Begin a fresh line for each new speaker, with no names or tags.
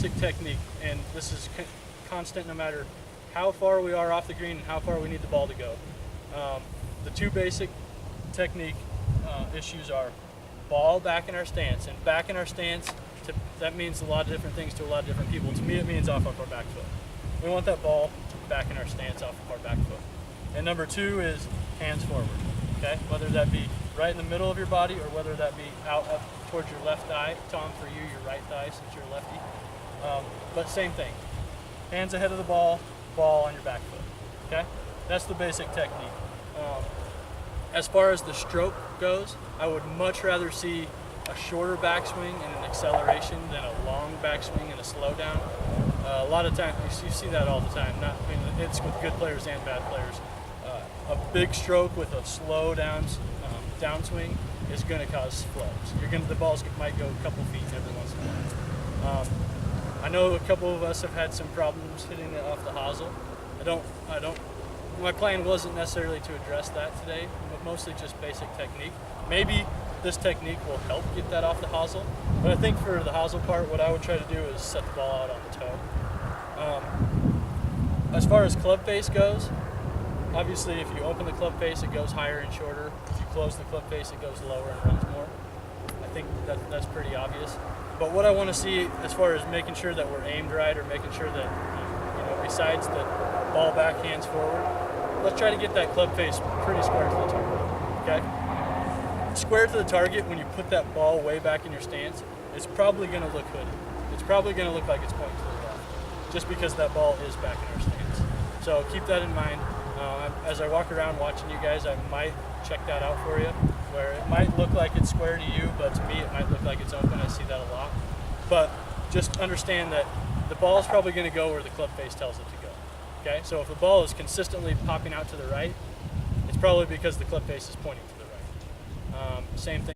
basic technique, and this is constant no matter how far we are off the green and how far we need the ball to go. The two basic technique issues are ball back in our stance, and back in our stance, that means a lot of different things to a lot of different people. To me, it means off of our back foot. We want that ball back in our stance off of our back foot. And number two is hands forward, okay? Whether that be right in the middle of your body or whether that be out up towards your left thigh. Tom, for you, your right thigh since you're lefty. But same thing. Hands ahead of the ball, ball on your back foot, okay? That's the basic technique. As far as the stroke goes, I would much rather see a shorter backswing and an acceleration than a long backswing and a slowdown. A lot of times, you see that all the time. It's with good players and bad players. A big stroke with a slow downswing is going to cause flows. The balls might go a couple feet every once in a while. I know a couple of us have had some problems hitting it off the hosel. My plan wasn't necessarily to address that today, but mostly just basic technique. Maybe this technique will help get that off the hosel, but I think for the hosel part, what I would try to do is set the ball out on the toe. As far as club face goes, obviously if you open the club face, it goes higher and shorter. If you close the club face, it goes lower and runs more. I think that's pretty obvious. But what I want to see as far as making sure that we're aimed right, or making sure that, besides the ball back, hands forward, let's try to get that club face pretty square to the target, okay? Square to the target, when you put that ball way back in your stance, it's probably going to look hooded. It's probably going to look like it's pointing to the left, just because that ball is back in our stance. So keep that in mind. As I walk around watching you guys, I might check that out for you, where it might look like it's square to you, but to me it might look like it's open. I see that a lot. But just understand that the ball is probably going to go where the club face tells it to go. Okay, so if the ball is consistently popping out to the right, it's probably because the club face is pointing to the right. Same thing.